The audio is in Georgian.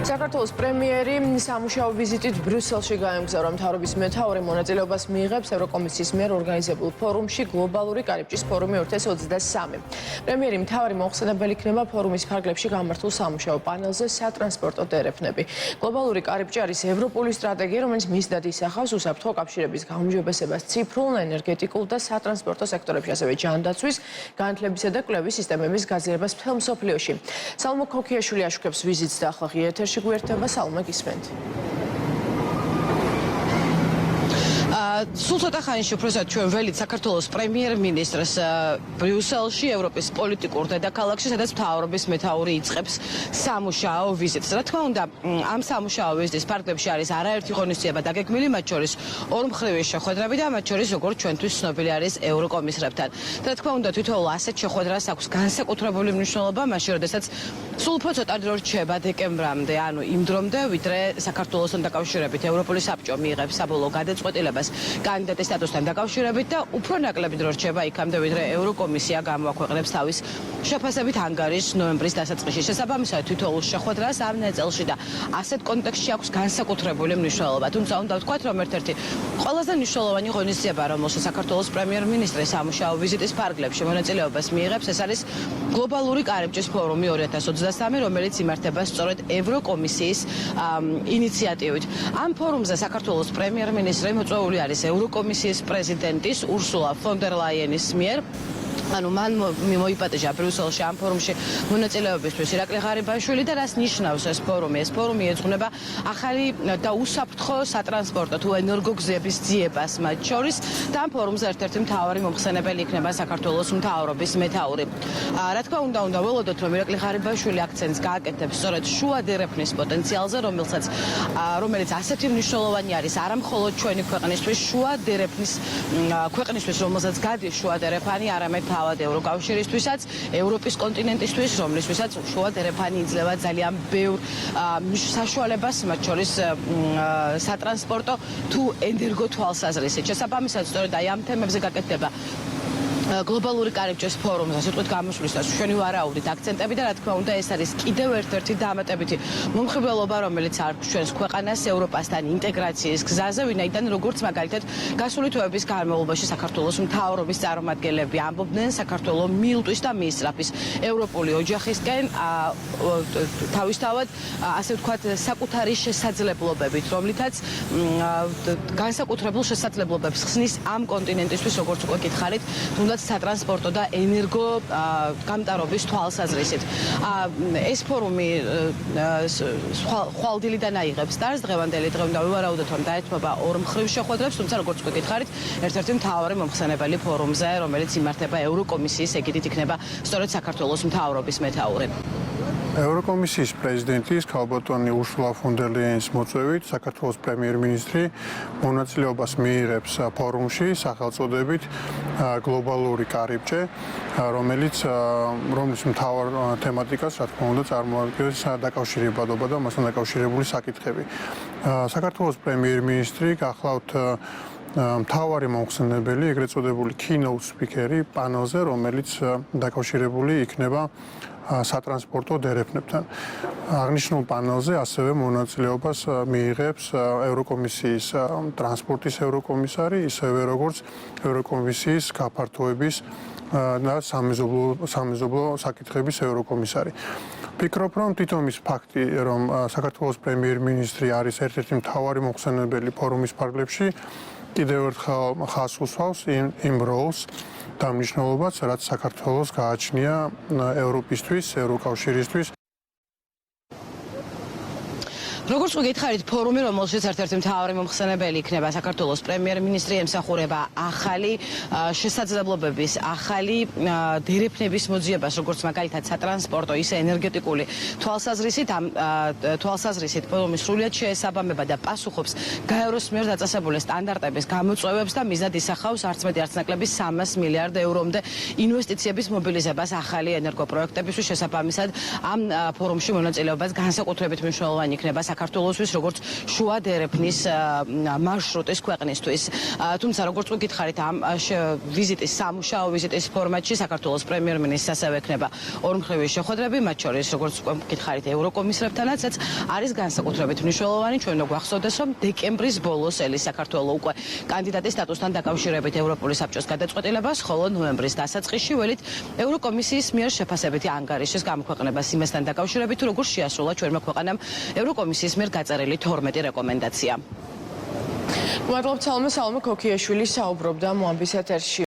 საქართველოს პრემიერი სამუშაო ვიზიტით ბრიუსელში გაემგზავრა. მთავრობის მეთაური მონაწილეობას მიიღებს ევროკომისიის მიერ ორგანიზებულ ფორუმში გლობალური კარიბჭის ფორუმი 2023. პრემიერი მთავარი მოხსენებელი იქნება ფორუმის ფარგლებში გამართულ სამუშაო პანელზე სატრანსპორტო დერეფნები. გლობალური კარიბჭე არის ევროპული სტრატეგია, რომელიც მისდად ისახავს უსაფრთხო კავშირების გაუმჯობესებას ციფრულ, ენერგეტიკულ და სატრანსპორტო სექტორებში, ასევე ჯანდაცვის, განათლებისა და კვლევის სისტემების გაძლიერებას მთელ მსოფლიოში. სალმო ქოქიაშვილი აშუქებს ვიზიტს და ახლა ეთერში გვერდება სალმა გისმენთ. სულ ცოტა ხანში უბრალოდ ჩვენ ველით საქართველოს პრემიერ-მინისტრს ბრიუსელში, ევროპის პოლიტიკურ დედაქალაქში, სადაც მთავრობის მეთაური იწყებს სამუშაო ვიზიტს. რა თქმა უნდა, ამ სამუშაო ვიზიტის ფარგლებში არის არაერთი ღონისძიება დაგეგმილი, მათ შორის ორმხრივი შეხვედრები და მათ შორის როგორც ჩვენთვის ცნობილი არის ევროკომისრებთან. რა თქმა უნდა, თითოეულ ასეთ შეხვედრას აქვს განსაკუთრებული მნიშვნელობა, მაშინ როდესაც სულ უფრო ცოტა დრო რჩება დეკემბრამდე, ანუ იმ დრომდე, ვიდრე საქართველოსთან დაკავშირებით ევროპული საბჭო მიიღებს საბოლოო გადაწყვეტილებას კანდიდატის სტატუსთან დაკავშირებით და უფრო ნაკლები დრო რჩება იქამდე, ვიდრე ევროკომისია გამოაქვეყნებს თავის შეფასებით ანგარის ნოემბრის დასაწყისში. შესაბამისად, თითოეულ შეხვედრას ამ ნაწილში და ასეთ კონტექსტში აქვს განსაკუთრებული მნიშვნელობა. თუმცა უნდა ვთქვათ, რომ ერთ-ერთი ყველაზე მნიშვნელოვანი ღონისძიება, რომელშიც საქართველოს პრემიერ-მინისტრი სამუშაო ვიზიტის ფარგლებში მონაწილეობას მიიღებს, ეს არის გლობალური კარიბჭის ფორუმი 2023, რომელიც იმართება სწორედ ევროკომისიის ინიციატივით. ამ ფორუმზე საქართველოს პრემიერ-მინისტრი მოწვეული არის ევროკომისიის პრეზიდენტის ურსულა ფონ დერ ლაიენის მიერ. ანუ მან მოიპატეჟა ბრიუსელში ამ ფორუმში მონაწილეობისთვის ირაკლი ღარიბაშვილი და რას ნიშნავს ეს ფორუმი? ეს ფორუმი ეძღვნება ახალი და უსაფრთხო სატრანსპორტო თუ ენერგოგზების ძიებას მათ შორის და ამ ფორუმზე ერთ-ერთი მთავარი მომხსენებელი იქნება საქართველოს მთავრობის მეთაური. რა თქმა უნდა, უნდა ველოდოთ, რომ ირაკლი ღარიბაშვილი აქცენტს გააკეთებს სწორედ შუა დერეფნის პოტენციალზე, რომელიც ასეთი მნიშვნელოვანი არის არა მხოლოდ ჩვენი ქვეყნისთვის, შუა დერეფნის ქვეყნისთვის, რომელსაც გადის შუა დერეფანი, არამედ თავად ევროკავშირისთვისაც, ევროპის კონტინენტისთვის, რომლისთვისაც შუა დერეფანი იძლევა ძალიან ბევრ საშუალებას, მათ შორის სატრანსპორტო თუ ენერგო თვალსაზრისით. შესაბამისად, სწორედ აი ამ თემებზე გაკეთდება გლობალური კარიბჭის ფორუმზე სიტყვით გამოსვლისას ჩვენი ვარაუდით აქცენტები და რა თქმა უნდა ეს არის კიდევ ერთ-ერთი დამატებითი მომხიბლობა, რომელიც აქვს ჩვენს ქვეყანას ევროპასთან ინტეგრაციის გზაზე, ვინაიდან როგორც მაგალითად გასული თვეების განმავლობაში საქართველოს მთავრობის წარმომადგენლები ამბობდნენ საქართველოს მილტვის და მისწრაფის ევროპული ოჯახისკენ თავისთავად ასე ვთქვათ საკუთარი შესაძლებლობებით, რომლითაც განსაკუთრებულ შესაძლებლობებს ხსნის ამ კონტინენტისთვის, როგორც უკვე გითხარით, თუნდაც სატრანსპორტო და ენერგო გამტარობის თვალსაზრისით. ეს ფორუმი ხვალდილიდან აიღებს სტარტს, დღევანდელი დღე უნდა ვივარაუდოთ, რომ დაეთმობა ორმხრივ შეხვედრებს, თუმცა როგორც უკვე გითხარით, ერთ-ერთი მთავარი მომხსენებელი ფორუმზე, რომელიც იმართება ევროკომისიის ეგიდით იქნება სწორედ საქართველოს მთავრობის მეთაური. ევროკომისიის პრეზიდენტის ქალბატონი ურსულა ფონ დერ ლაიენის მოწვევით საქართველოს პრემიერ-მინისტრი მონაწილეობას მიიღებს ფორუმში სახელწოდებით გლობალური კარიბჭე, რომლის მთავარ თემატიკას, რა თქმა უნდა, წარმოადგენს დაკავშირებადობა და მასთან დაკავშირებული საკითხები. საქართველოს პრემიერ-მინისტრი გახლავთ მთავარი მომხსენებელი, ეგრეთ წოდებული keynote speaker-ი პანელზე, რომელიც დაკავშირებული იქნება სატრანსპორტო დერეფნებთან. აღნიშნულ პანელზე ასევე მონაწილეობას მიიღებს ევროკომისიის ტრანსპორტის ევროკომისარი, ისევე როგორც ევროკომისიის გაფართოების და სამეზობლო საკითხების ევროკომისარი. ვფიქრობ, რომ თვითონ ის ფაქტი, რომ საქართველოს პრემიერ-მინისტრი არის ერთ-ერთი მთავარი მომხსენებელი ფორუმის ფარგლებში, კიდევ ერთხელ ხაზს უსვავს იმ როლს და მნიშვნელობას, რაც საქართველოს გააჩნია ევროპისთვის, ევროკავშირისთვის. როგორც გითხარით, ფორუმი, რომელშიც ერთ-ერთი მთავარი მომხსენებელი იქნება საქართველოს პრემიერ-მინისტრი, ემსახურება ახალი შესაძლებლობების, ახალი დერეფნების მოძიებას, როგორც მაგალითად სატრანსპორტო, ისე ენერგეტიკული თვალსაზრისით ფორუმი სრულიად შეესაბამება და პასუხობს გაეროს მიერ დაწესებული სტანდარტების გამოწვევებს და მიზნად ისახავს არც მეტი არც ნაკლები 300 მილიარდ ევრომდე ინვესტიციების მობილიზებას ახალი ენერგოპროექტებისთვის. შესაბამისად, ამ ფორუმში მონაწილეობას განსაკუთრებით მნიშვნელოვანი იქნება საქართველოსთვის, როგორც შუა დერეფნის მარშრუტის ქვეყნისთვის. თუმცა როგორც გითხარით, ამ ვიზიტის სამუშაო ვიზიტის ფორმატში საქართველოს პრემიერ-მინისტრს ასევე ექნება ორმხრივი შეხვედრები, მათ შორის როგორც გითხარით ევროკომისრებთანაც არის განსაკუთრებით მნიშვნელოვანი. ჩვენ უნდა გვახსოვდეს, რომ დეკემბრის ბოლოს ელის საქართველოს უკვე კანდიდატის სტატუსთან დაკავშირებით ევროპული საბჭოს გადაწყვეტილებას, ხოლო ნოემბრის დასაწყისში ველით ევროკომისიის მიერ შეფასებითი ანგარიშის გამოქვეყნებას იმასთან დაკავშირებით, თუ როგორ შეასრულა ჩვენმა ქვეყანამ ევროკომისიის მიერ გაწერილი 12 რეკომენდაცია. მადლობთ, სალომე ქოქიაშვილი საუბრობდა მოამბის ეთერში.